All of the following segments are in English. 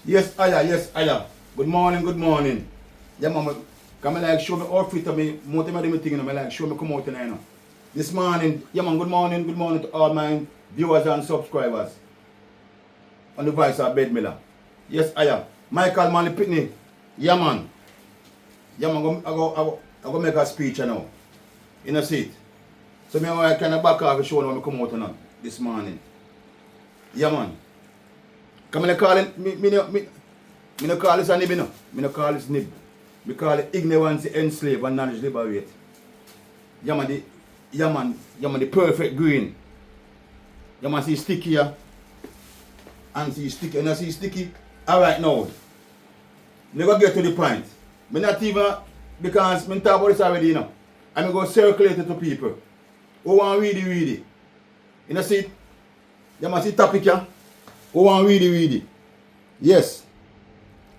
Yes, Iyah. Good morning, good morning. Yeah, mama. Come like show me outfit of me, motivate me thing, you know, like show me come out tonight, you know. This morning, yeah man, good morning to all my viewers and subscribers. On the voice of Bed Miller. Yes, Iyah. Michael Manley Pitney. Yeah man. Yeah man, I go make a speech you know. In a seat. So me I kind of back off and show when I come out you know, this morning. Yeah man. Come and call it, me no call this a nib, you know. Me no call this nib. Me call it ignorance enslave and knowledge liberate. Yeah man, the perfect green. Yeah man, see sticky here. And see sticky, and I see sticky. Alright now. Never get to the point. Me not even, because me talk about this already, you know. I'm going to circulate it to people. Who want read it. You know see? Yeah man, see topic here. Who want read it? Yes.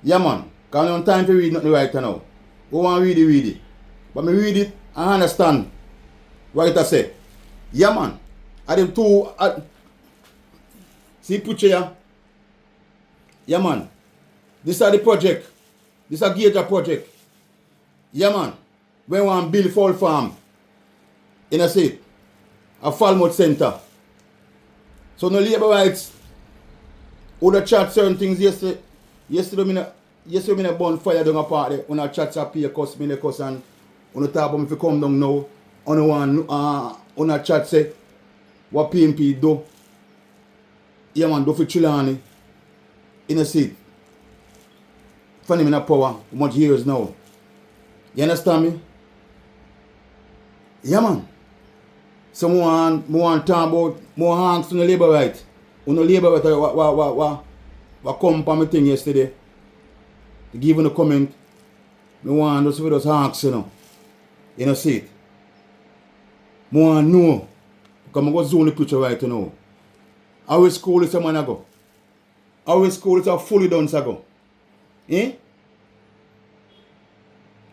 Yeah man. Because I don't have time to read nothing right now. Who want read it? But me read it and understand what it say. Yeah man. I them two see picture here. Yeah man. This is the project. This is a C.Gager project. Yeah man. When we want to build Fowl farm in a state. A Falmouth center. So no labor rights. Other chat certain things yesterday. Yesterday I burn fire down a part there. When I chat up here, cuss me, cuss and when I talk about me if you come down now, on a chat say what PMP do. Yeah man, do for Chilani. In a seat. Funny me in a power, how much years now. You understand me? Yeah man. So more talk about more hanks on the labor right. On the labor right what come from my thing yesterday. To give a comment. Me want those with those hanks, you know. You know see it. More know. Because I go zoom the picture right now. Our school is a man ago. Our school is a fully Dunce ago. Eh?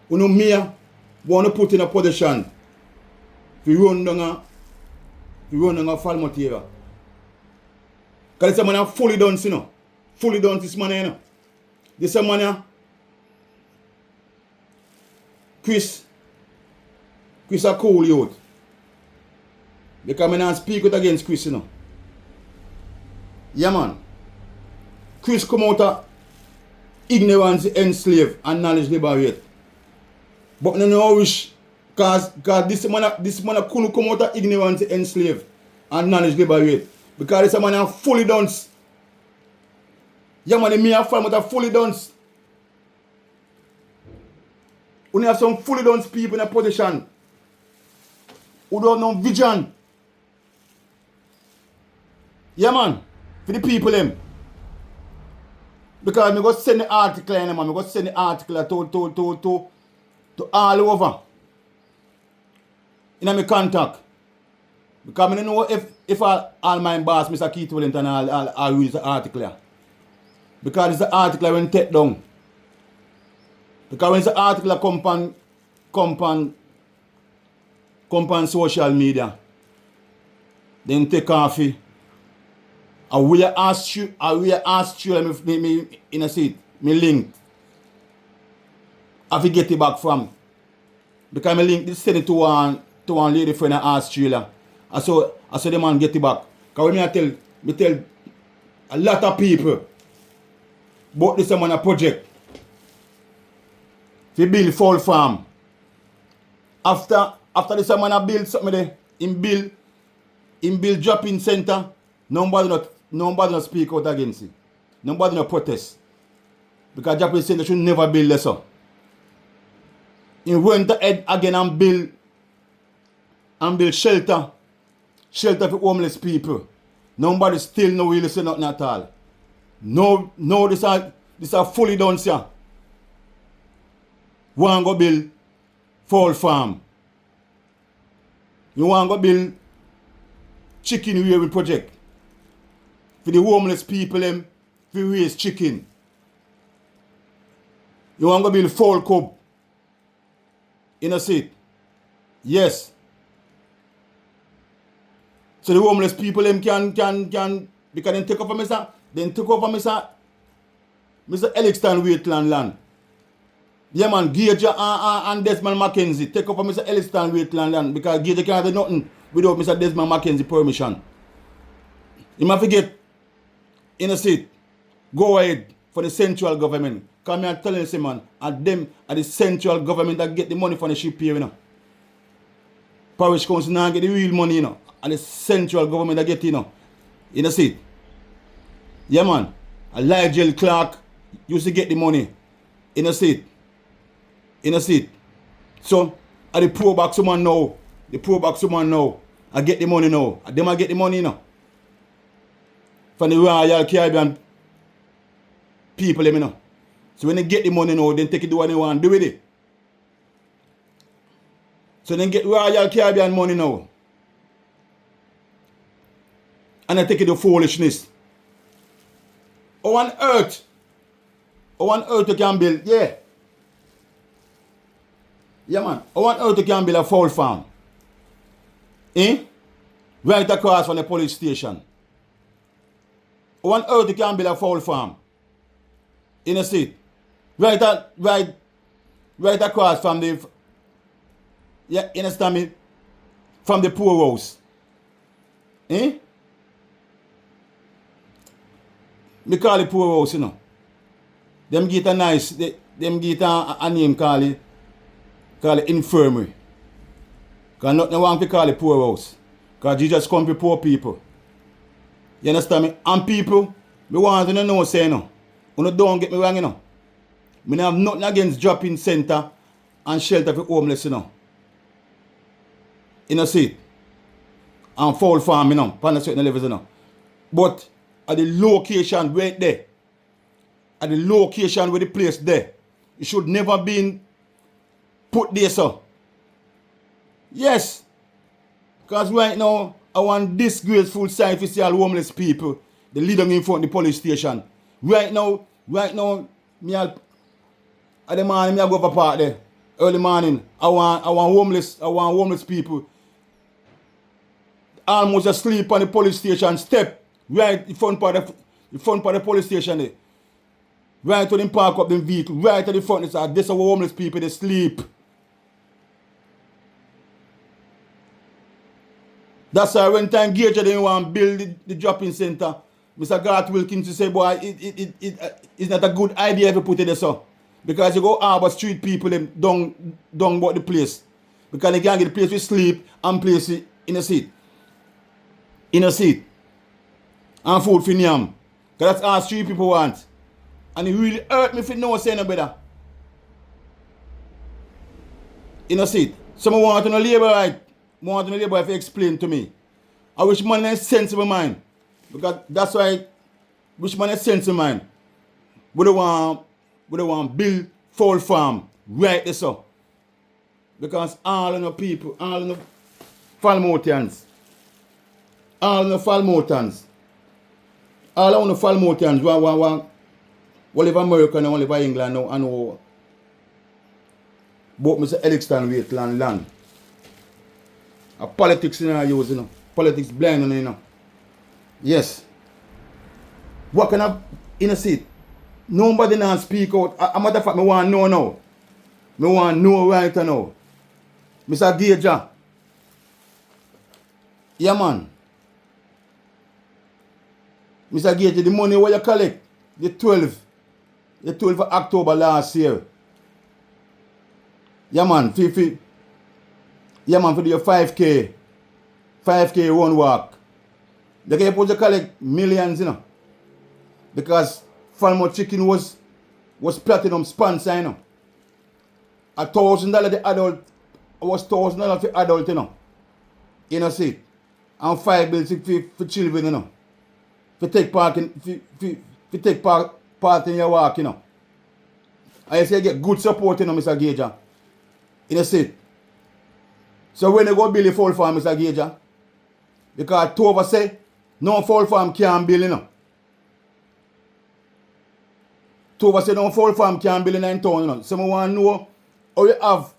You know me want to put in a position to run down a Falmouth area. Because this man fully Dunce, you know. Fully Dunce this man, you know. This man Chris a cool youth. Because I don't speak out against Chris, you know. Yeah man. Chris come out of ignorance enslave and knowledge liberate. But no know wish because this man couldn't come out of ignorance enslave and knowledge liberate. Because this man fully Dunce. Yeah man, me and Falmouth are fully Dunce. We have some fully Dunce people in a position who don't know vision. Yeah man, for the people them. Because I go send the article and I go send the article to all over. In my contact. Because I don't know if all my boss, Mr. Keith Wellington, I'll read the article here. Because it's the article when take down. Because when the article come on social media, then take off it. I will ask you, me in a seat, me link. I will get it back from. Because my link is send it to one lady friend in Australia. I saw the man get it back. Because when I tell a lot of people about this man a project. To build Fowl farm. After this man a build something there, in build drop-in center, nobody not speak out against it. Nobody not protest. Because drop-in center should never build this up. He went ahead again and build shelter for homeless people. Nobody still no really say nothing at all. No, this are fully Dunce here. Want to go build Fowl farm. You want to go build chicken rearing project. For the homeless people them, to raise chicken. You want to go build Fowl cub. You know see it? Yes. So the homeless people them can because they take over Mr. Mr. Elixton Waitland land. Yeah man, Gager and Desmond Mackenzie take up for Mr. Elixton Waitland land because Gager can't do nothing without Mr. Desmond Mackenzie permission. You might forget in a seat, go ahead for the central government. Come here and tell you, man, and them are the central government that get the money from the ship here, you know. Parish council now get the real money, you know. And the central government that get, you know. In a seat. Yeah man. And Nigel Clark used to get the money. In a seat. In a seat. So, at the poor back someone now. The poor back someone now. I get the money now. And them I get the money, you know. From the Royal Caribbean people, you know. So when they get the money now, then take it do what they want to do with it. So then get Royal Caribbean money now. And they take it to foolishness. How on earth you can build, yeah. Yeah man, how on earth you can build a fowl farm? Right across from the police station. How on earth you can build a fowl farm? In a seat. Right across from the, yeah, you understand me? From the poor house. Me call it poor house, you know. Them get a nice, them get a name call it infirmary. Because nothing wrong to call it poor house. Because Jesus come to poor people. You understand me? And people, me want to know, say, you know. You don't get me wrong, you know. I have nothing against dropping center and shelter for homeless, you know. You know, see. And fowl farm, you know, on a certain levels, you know. But at the location right there, at the location where the place there, it should never been put there, so. Yes. Because right now, I want disgraceful sight to see all homeless people. They lead them in front of the police station. Right now, me at the morning, I go over park there. Early morning, I want homeless people. Almost asleep on the police station step. Right in front of the police station there. Right when they park up the vehicle. Right at the front, it's this our homeless people, they sleep. That's why when time Gager didn't want to build the dropping center, Mr. Garth Wilkins say, boy, it's not a good idea if you put it there, so. Because you go Harbour Street people them down about the place. Because they can't get the place to sleep and place it in a seat. In a seat. And food for yam. Because that's all street people want. And it really hurt me if you know say no better. In a seat. Someone want to know labor right. Want to know labor if you explain to me. I wish man has sensible mind. Because that's why which man has sense in mind. We don't want build fowl farm right there so. Because all of the people, all of the Falmouthians, all of the Falmouthians want live America and live England now and both Mr. Elixton Waitland land. A politics in our use, you know. Politics blind, you know. Yes. What can I in a seat? Nobody now speak out. A matter of fact, I want to know now. I want to know right now. Mr. Gager. Yeah, man. Mr. Gager, the money where you collect, the 12th of October last year. Yeah, man. For your 5K run walk. They can supposed to collect millions, you know. Because Falmouth Chicken was platinum sponsor, you know. $1,000 the adult was $1,000 for adult, you know. You know, see. And 5 bills for children, you know. For take part in your walk, you know. And you say you get good support, you know, Mr. Gager. You know, see. So when you go build a fowl farm, Mr. Gager, because Tova say, no fowl farm can't build, you know. Tova say no fowl farm can't build in town, you know. Someone want to know how you have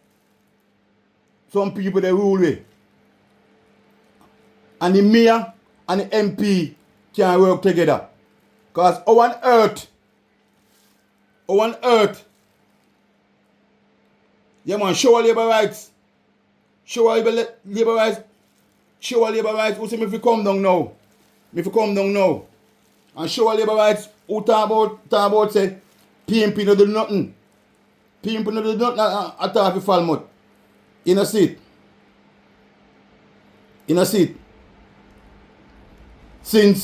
some people they rule with. And the mayor and the MP can work together. Because how on earth How on earth? Yeah, man, show our labor rights. Show our labor rights. Show our labor rights. Who say me if you come down now? Me if you come down now. And show our labor rights. Who talk about say, PMP no do nothing. PMP no do nothing at all for Falmouth. You know see it. You know see it. Since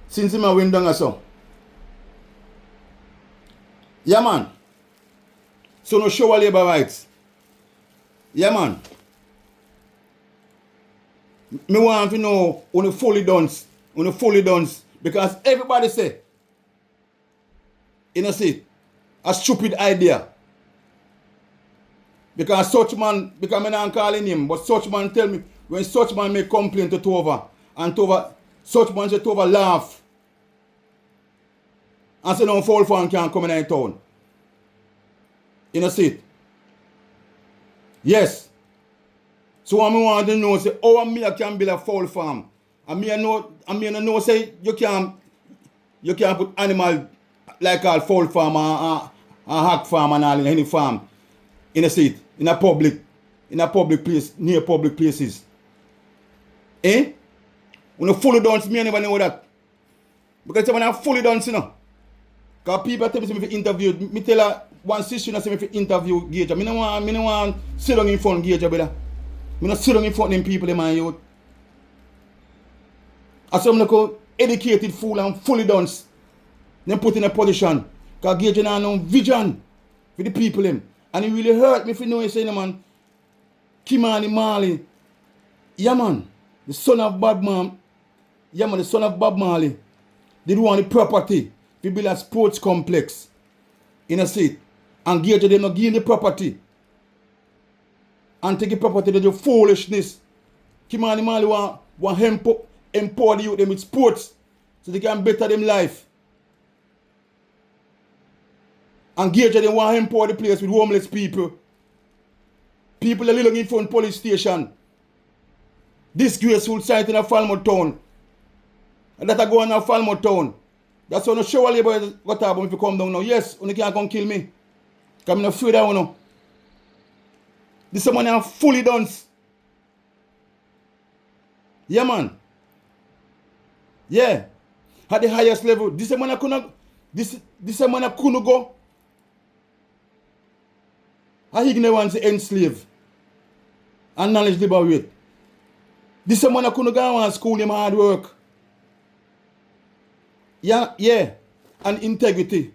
since him a win down or so. Yeah, man. So no show our labor rights. Yeah, man. Me want to know on the fully Dunce. On the fully Dunce. Because everybody say, you know see, a stupid idea. Because such man, because I'm not calling him, but such man tell me, when such man make complaint to Tova, and Tova, such man say Tova laugh. And say no Fowl fan can't come in town. You know see it? Yes. So what I want to know say how me can build a fowl farm. And me know say you can't put animal like a fowl farm and hog farm and all in any farm. You know see it? In a public place, near public places. Eh? When you fully Dunce, me I never know that. Because when I'm fully Dunce, you know. Because people tell me if you interview, me tell her one sister say if you interview Gager. Me no want sit down in front of Gager, brother. Me not sit down in front of them people in my youth. As some look educated fool and fully Dunce. Then put in a position. Because Gager now no vision for the people him. And it really hurt me if you know you say no man. Kimani Marley. Yeah man. The son of Bob Marley. Yeah man, the son of Bob Marley. They do want the property. We build a sports complex. In a seat. And Gager they not give the property. And take the property to do foolishness. Kimani Marley want empower the youth them with sports. So they can better them life. And Gager they want to empower the place with homeless people. People are living in front of police station. Disgraceful sight in a Falmouth town. And that I go on a Falmouth town. That's why no show a labor what happen if you come down now. Yes, you can't come kill me. Because I'm not afraid of you. This is money fully Dunce. Yeah man. Yeah. At the highest level. This is money couldn't go. I ignorance enslave and knowledge liberate. This man I couldn't go and school him hard work. Yeah. And integrity.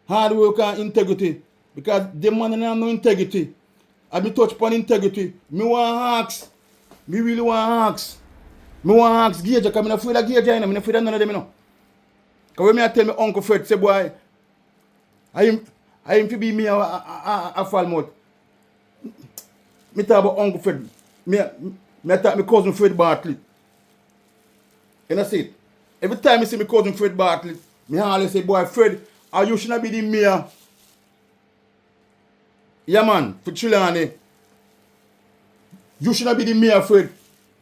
Hard work and integrity. Because the man have no integrity. I be touch upon integrity. Me want to ask. Me really want to ask. Me want to ask Gager because I'm not afraid of Gager. I'm not afraid of none of them. Because when I tell my Uncle Fred, say boy, I am to be me a Falmouth. Me talk about Uncle Fred. Me talk my cousin Fred Bartlett. You know see it? Every time I see my cousin Fred Bartlett, me always say, boy Fred, you should not be the mayor. Yeah man, for Chilani. You should not be the mayor, Fred.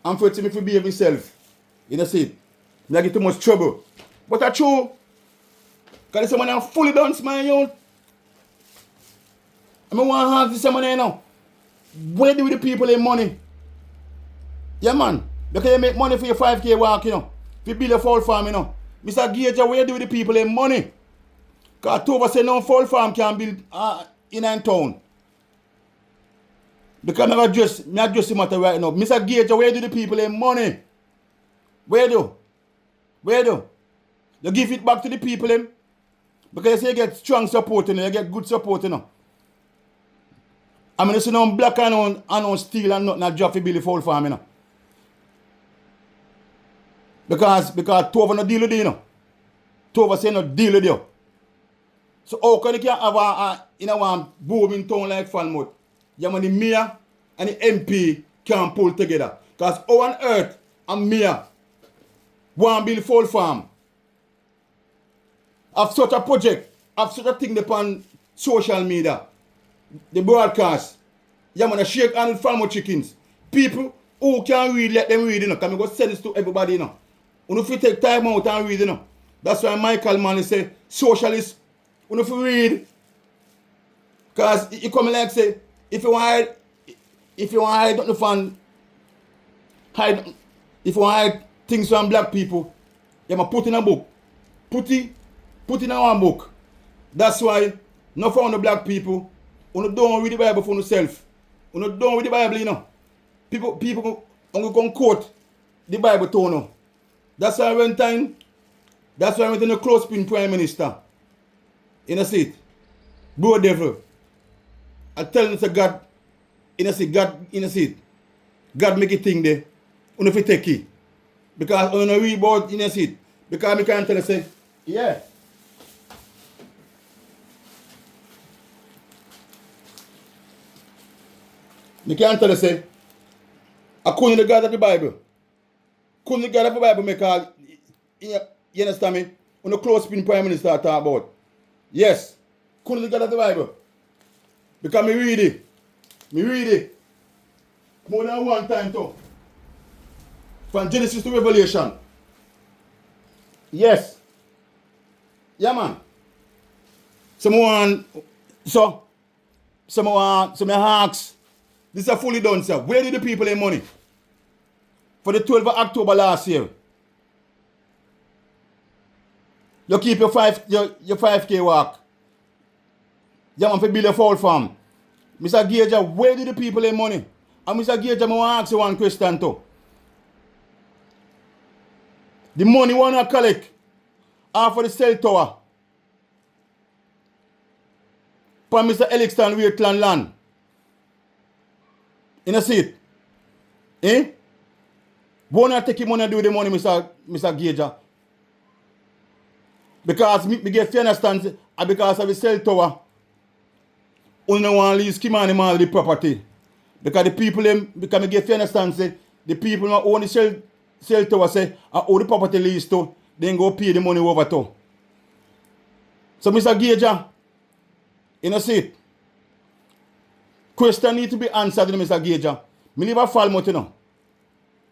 And Fred say me to behave myself. You know see it? Me get too much trouble. But that's true. Because this man I'm fully Dunce, man, you. I want to ask this man here now. Where do the people in money? Yeah, man. Because you make money for your 5K walk, you know. If you build a fowl farm, you know. Mr. Gager, where do the people in money? Because Tova say no fowl farm can build in town. Because I address the matter right now. Mr. Gager, where do the people in money? Where do? You give it back to the people in. Because you say you get strong support, you know. You get good support, you know. I mean, you see no black and on steel and nothing that drop for Billy Fowl farm, you know. Because Tova no deal with you, you know. Tova say no deal with you. So how can you have one booming town like Falmouth? You man the mayor and the MP can pull together. Because how on earth a mayor want build Fowl farm? Have such a project, have such a thing upon social media. The broadcast. Yeah, man, shake hand with Falmouth chickens. People who can read, let them read, you know. Can we go send this to everybody, you know. If you take time out and read, you know. That's why Michael Manley say, socialist, you know, if you read, because you come like say, if you want to hide the fun, if you want to hide things from black people, you must put in a book. Put in one book. That's why, not for the black people, you don't read the Bible for yourself. You don't read the Bible, you know. People can quote the Bible to you. That's why when I went in the close-pin prime minister. In a seat. Bro devil. I tell him, God, in a seat, God, in a seat. God make a thing there. You know if you take it. Because you know we both in a seat. Because I can't tell you, say, yeah. You can't tell you, say, I couldn't the God of the Bible. Couldn't the God of the Bible make all, you understand me? When the close-pin prime minister talk about. Yes. Couldn't the God of the Bible. Because me read it. More than one time too. From Genesis to Revelation. Yes. Yeah, man. Someone ask, this is fully done, sir. Where did the people get money? For the 12th of October last year. You keep your 5K walk. You want to build a fowl farm. Mr. Gager, where did the people get money? And Mr. Gager, I want to ask you one question too. The money you want to collect for the cell tower from Mr. Elixton Waitland land. In a seat. Eh? Why not take money and do the money, Mr. Gager? Because me get to understand, because of the cell tower, we don't want to lease Kimani the property. Because the people, because me get to understand, say, the people who own the cell tower, say, all the property lease to, then go pay the money over to. So, Mr. Gager, in a seat, question need to be answered, Mr. Gager. Me live a Falmouth, you know.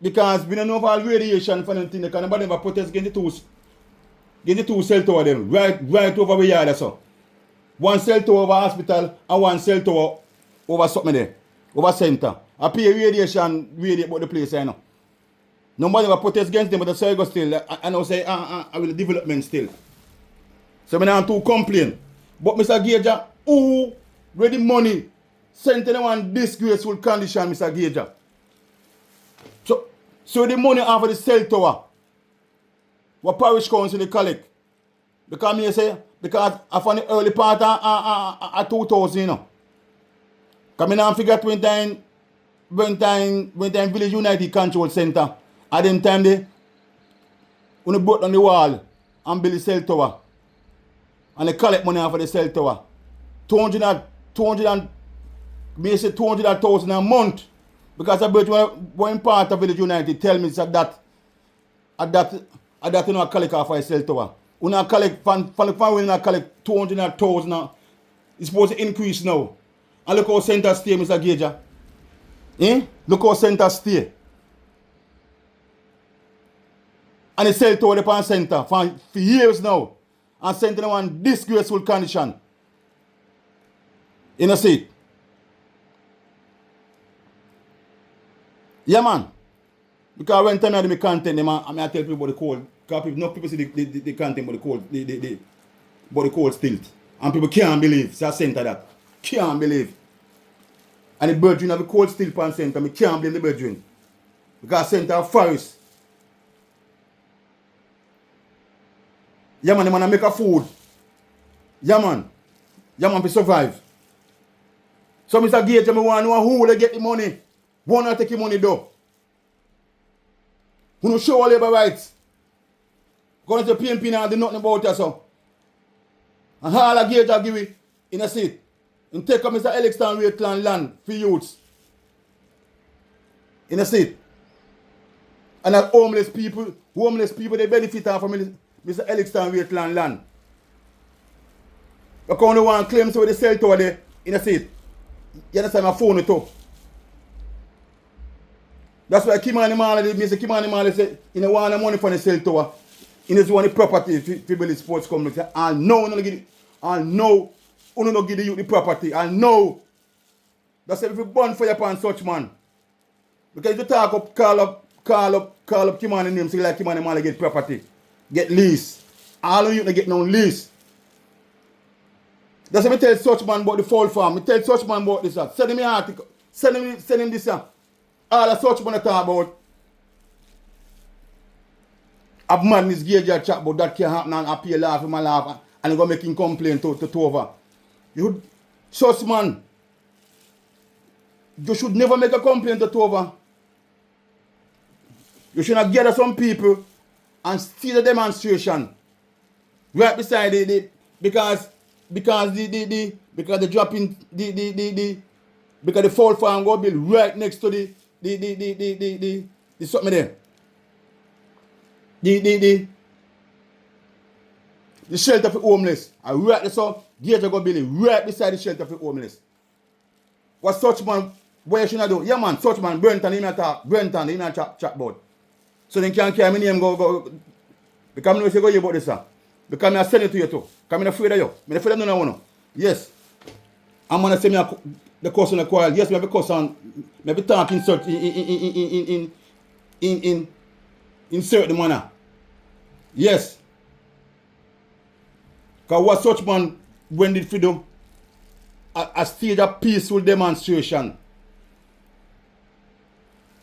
Because we don't know about radiation for anything, because nobody never protest against the two cell tower them, right over where you are, so. One cell tower over hospital and one cell tower over something there, over center. I pay radiation about the place, I know. Nobody never protest against them, but the circle still, I know say, I will development still. So I don't to complain. But Mr. Gager, who ready money sent in one disgraceful condition, Mr. Gager. So the money off of the cell tower, what parish council they collect. Because me say, because I found the early part of 2000, you know. Because I don't forget when time Village United Control Center, at them time they when they brought on the wall and build the cell tower. And they collect money off of the cell tower. 200,000 a month. Because I bet one part of Village United tell me that you know collect off of the cell tower. When I collect when I collect 200,000, it's supposed to increase now. And look how center stay, Mr. Gager. Look how center stay. And the cell tower upon center for years now. And center in one disgraceful condition. You know see it? Yeah, man. Because when time I do my content, I tell people about the cold. Because people see the content about the cold stilt. And people can't believe. So I center that. Can't believe. And the brethren have a cold stilt pan center. I can't believe the brethren. Because center of forest. Yeah, man, the man make a food. Yeah, man. Yeah, man, to survive. So, Mr. Gager, I want to know who will get the money. Who not take the money though? Who no show all labor rights? Going to PNP now, do nothing about it, so. And all the Gager give it in a seat. And take up Mr. Elixton Waitland land for youths. In a seat. And that homeless people, they benefit from Mr. Elixton Waitland land. Because no one claims with the cell tower there in a seat. You understand my phone it up. That's why Kimani Marley say, you know, want money for the cell tower. In this one the property to build the sports complex. I know uno give the youth the property. I know. That's if you burn for your pan such man. Because if you talk up, call up Kimani name, say like Kimani man get property. Get lease. All of you get no lease. That's what I tell such man about the Fowl farm. I tell such man about this. Send him an article. Send him this. All the such man I talk about. A man is C.Gager chat about that can happen and appear laugh him and laugh and he go make him complain to Tova. You such man. You should never make a complaint to Tova. You should not gather some people and steal the demonstration. Right beside because the dropping because the Fowl farm go build right next to the something there. The shelter for homeless. And right there so C.Gager go build it right beside the shelter for homeless. What such man what you should not do? Yeah man, such man, Brenton, he not talk, Brenton, he not chat about. So then can't carry my name go because I know if you go here about this, sir. Because I send it to you too. Because I'm afraid of you. I'm afraid of no one. Yes. I'm gonna say me the course on the quarrel. Yes, we have a course on maybe talk insert in certain manner. Yes. Because what such man when did do a stage of peaceful demonstration.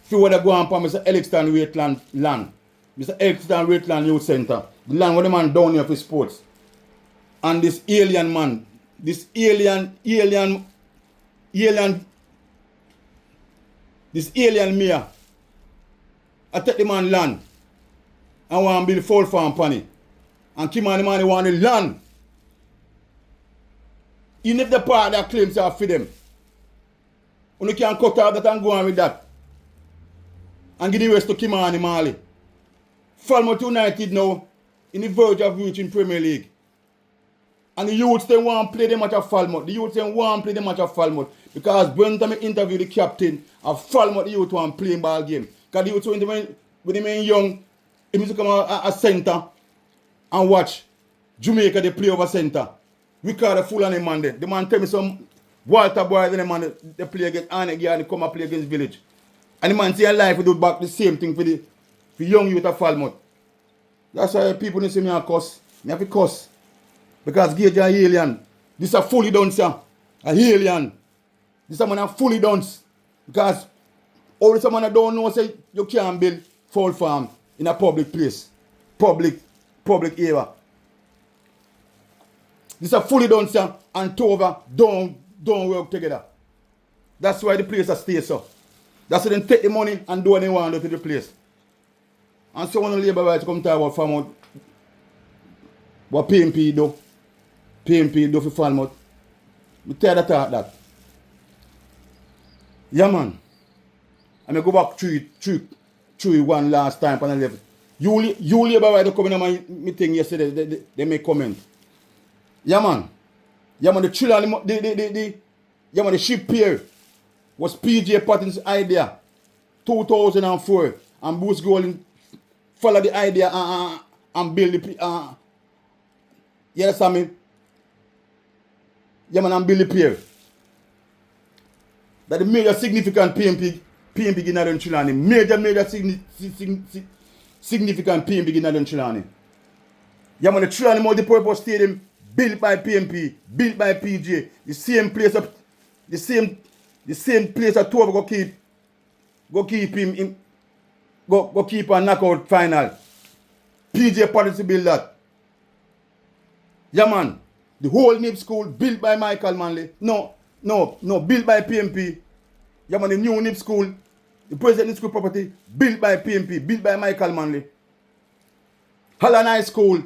If you want to go on for Mr. Elixton Waitland land. Mr. Elixton Waitland Youth Center. The land where the man down here for sports. And this alien man, this alien mayor, I take the man land and want to build Fowl farm panny. And Kim and the man want the land. Even if the part that claims are for them. You can cut out that and go on with that. And give the rest to Kim and Mali. Falmouth United now in the verge of reaching Premier League. And the youths they want to play the match of Falmouth. The youths they want to play the match of Falmouth. Because when I interview the captain of Falmouth, the youth want playing ball game. Because the youth when they were young, he used to come a center and watch Jamaica they play over center. We call the full on the man there. The man tell me some Walter boys and the man they play against Annie and come and play against Village. And the man say life we do back the same thing for the young youth of Falmouth. That's why people need to see me a cuss. Me have to cuss. Because C.Gager are alien. This is fully done, sir. A alien. This is a man a fully done. Because all this man don't know say you can't build Fowl farm in a public place. Public area. This is fully done, sir. And Tova don't work together. That's why the place has stayed, sir. That's why they take the money and do what they want to the place. And so when the Labour rights come talk about Falmouth, what PMP do for Falmouth, I tell the talk that. Yeah man. And I go back through one last time and I left. You Labour rights come in my meeting yesterday, they make comment. Yeah man. Yeah man, the children, the ship pier was PJ Patton's idea. 2004. And Bruce Golding follow the idea and build the you understand me? Yeah man, and build the pier. That the major significant PMP in Northern Chilani. Major significant PMP in Northern Chilani. Yeah man, the Chilani multi-purpose stadium built by PMP, built by PJ. The same place that two of go keep him go keep a knockout final. PJ Patton to build that. Yeah man, the whole NIP school built by Michael Manley. No, built by PMP. Yeah man, the new NIP school, the present school property, built by PMP, built by Michael Manley. Holland High School,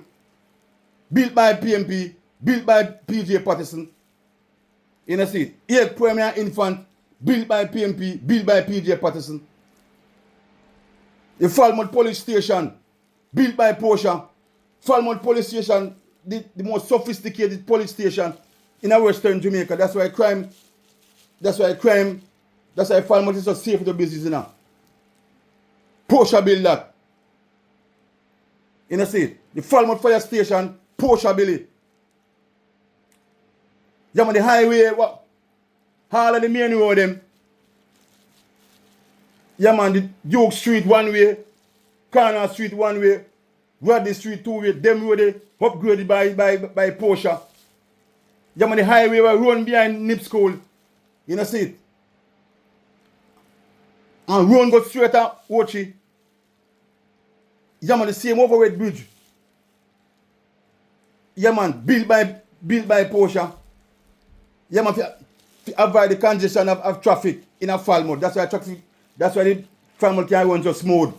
built by PMP, built by PJ Patterson. You know see, Iyah Premier Infant, built by PMP, built by PJ Patterson. The Falmouth Police Station, built by Porsche. Falmouth Police Station, the most sophisticated police station in Western Jamaica. That's why Falmouth is so safe for the business now. Porsche built that. You know see it? The Falmouth Fire Station, Porsche Billy. Yeah, man, the highway, what? All of the main road them. Yeah, man, the Duke Street one way, Corner Street one way, Rodney Street two way, them road they upgraded by Porsche. Yeah, man, the highway will run behind Nip School. You know see it? And run go straight up Ochi. Yeah, man, the same overhead bridge. Yeah, man, built by Porsche. Yeah, man, to avoid the congestion of traffic in a Falmouth. That's why the Falmouth can run just smooth.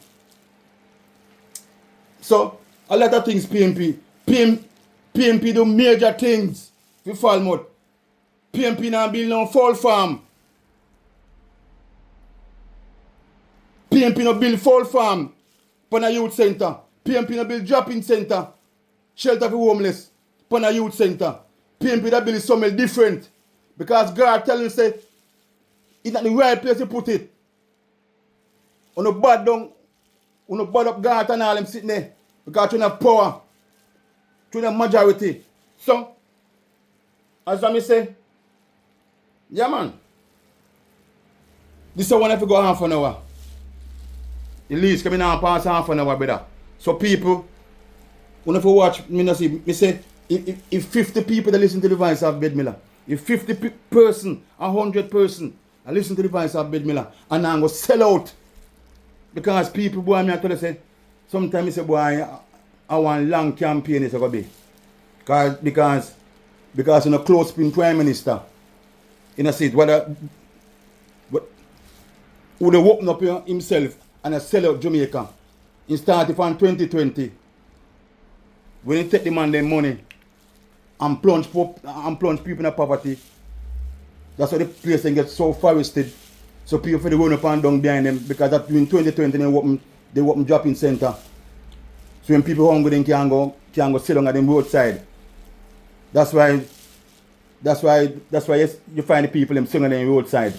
So, a lot of things PMP do major things for Falmouth. PMP now build no Fowl farm. PMP no build Fowl farm for a youth center. PMP no build drop-in center, shelter for homeless for a youth center. PMP that build something different. Because God tell you say it's not the right place to put it. On the bad up God and all them sitting there. Because you have power. You have majority. So, as I say, yeah man. This is one if you go half an hour. The least coming on past half an hour, brother. So people, when you watch, me say, if 50 people that listen to the voice of Bed Miller, if 50 person, 100 person, I listen to the voice of Bed Miller, and I'm going to sell out. Because people, boy, I tell you, say, sometimes I say, boy, I want long campaign, it's going to be. Because in a close pin prime minister, in a seat, who would have opened up himself and sell out Jamaica. He started from 2020. When he take the man their money and plunge people in poverty, that's why the place gets so forested. So people for the run up and down behind them because that in 2020 they open drop-in center. So when people hungry they can go sit down at them roadside. That's why you find the people them sitting on the roadside.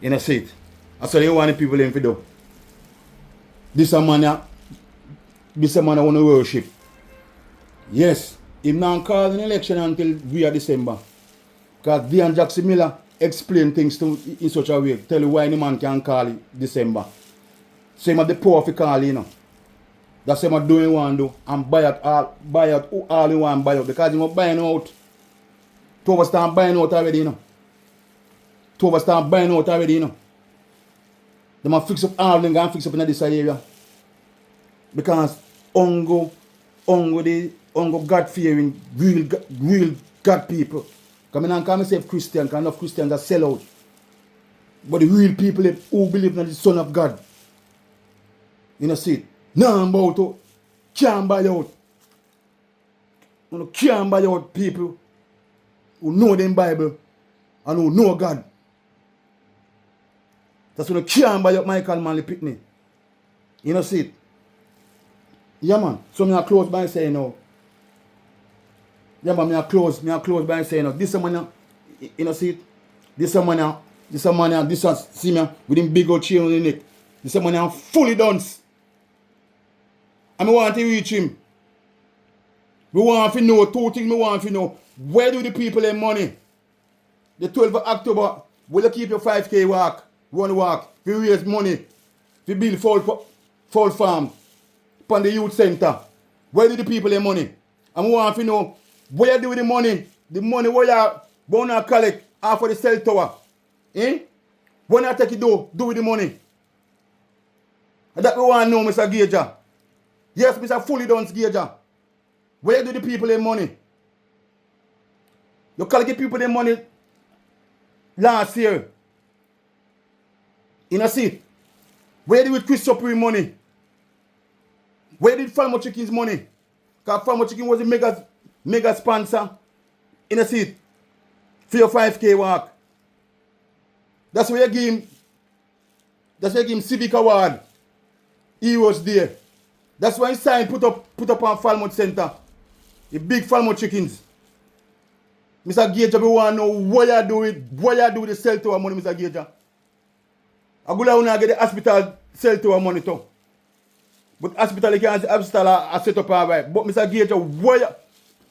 In a seat. That's what you want the people them to do. This a man I want to worship. Yes, he not call an election until we are December. Because Dean Jackson Miller explain things in such a way, tell you why any man can call it December. Same as the poor for call, you know. That's what I'm doing one do and buy out all you want buy out. Because you're buying out. Tover start buying out already, you know. They must fix up all them and fix up in this area. Because ongo God-fearing, real God people. Because I can't say Christian, because enough Christians are sell out. But the real people who believe in the Son of God. You know, see it. Now I'm about to can't buy out. You can't buy out people who know them Bible and who know God. That's when you can't buy up Michael Manley Pitney. You know, see it. Yeah, man. So me I close by saying now. Yeah, man, me I close by saying now. This man, you know, see it. This man, see me with him big old chain on the neck. This man I'm fully Dunce. And I want to reach him. We want to know two things. We want to know. Where do the people have money? The 12th of October, will you keep your 5K walk? Run walk. We raise money. We build Fowl farm. Upon the youth center. Where do the people have money? And we want to know where do the money? The money where you going to collect after the cell tower. Eh? When you take it do with the money? And that we want to know, Mr. Gager. Yes, Mr. Fully Dunce Gager. Where do the people have money? You collect people their money last year. You know, see? Where did we Chris Supreme money? Where did Falmouth Chicken's money? Because Falmouth Chicken was a mega sponsor. You know, see? For your 5K walk. That's where you give him Civic Award. He was there. That's why his sign put up on Falmouth Center. The big Falmouth Chickens. Mr. Gager, we want to know what you do with the sell to our money, Mr. Gager. I go down and get the hospital sell to our money too. But hospital, you can't say hospital are set up all right. But Mr. Gager,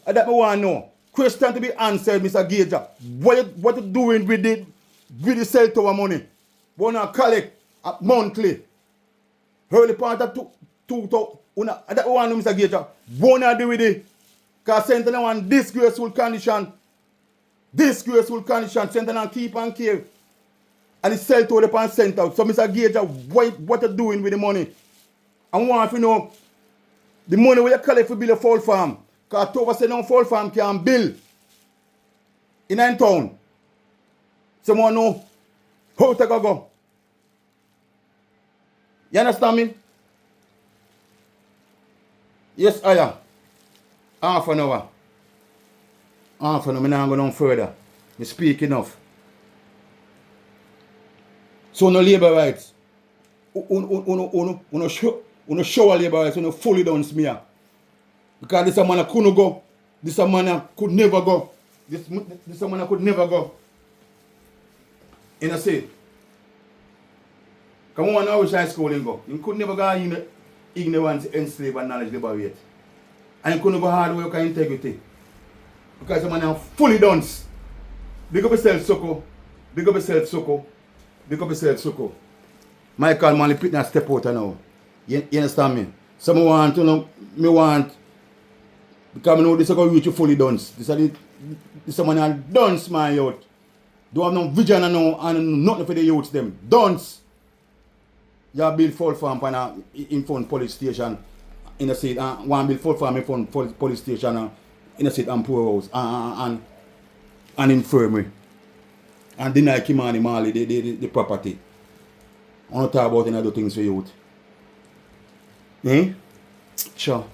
that me want to know. Question to be answered, Mr. Gager. What you doing with the cell tower money? We want to collect monthly. Early part of 2000. That we want to know, Mr. Gager. We want to do with it. Because Sentinel want disgraceful condition. Disgraceful condition. Sentinel keep and care. And the cell tower upon sent out. So Mr. Gager, what you doing with the money? I want to know the money where you collect for build a fowl farm. Because Toba said no fowl farm can build in town. Someone know how to go. You understand me? Yes, Iyah. Half an hour. Half an hour. I'm not going no further. I speak enough. So no labor rights. Uno show labor rights. Uno fully done me. Because this man couldn't go. This man could never go. This man could never go. You know, say. Come on, now, high school and go. You could never go in ignorance, enslave, and knowledge liberate. And you couldn't go hard work and integrity. Because the man are fully done. Big up yourself, Soko. Big up yourself, Soko. Big up yourself, Soko. Michael man, put that step out now. You understand me? Some want to know, me want, because I know this is going to reach you fully done. This is someone who done my youth. Don't have no vision and nothing for the youths them. Dunce. You build full farm in front police station in the city. One build full farm in front police station in the city and poor house and infirmary. And deny Kimani Mali the property. I want to talk about any other things for youth. Eh? Sure.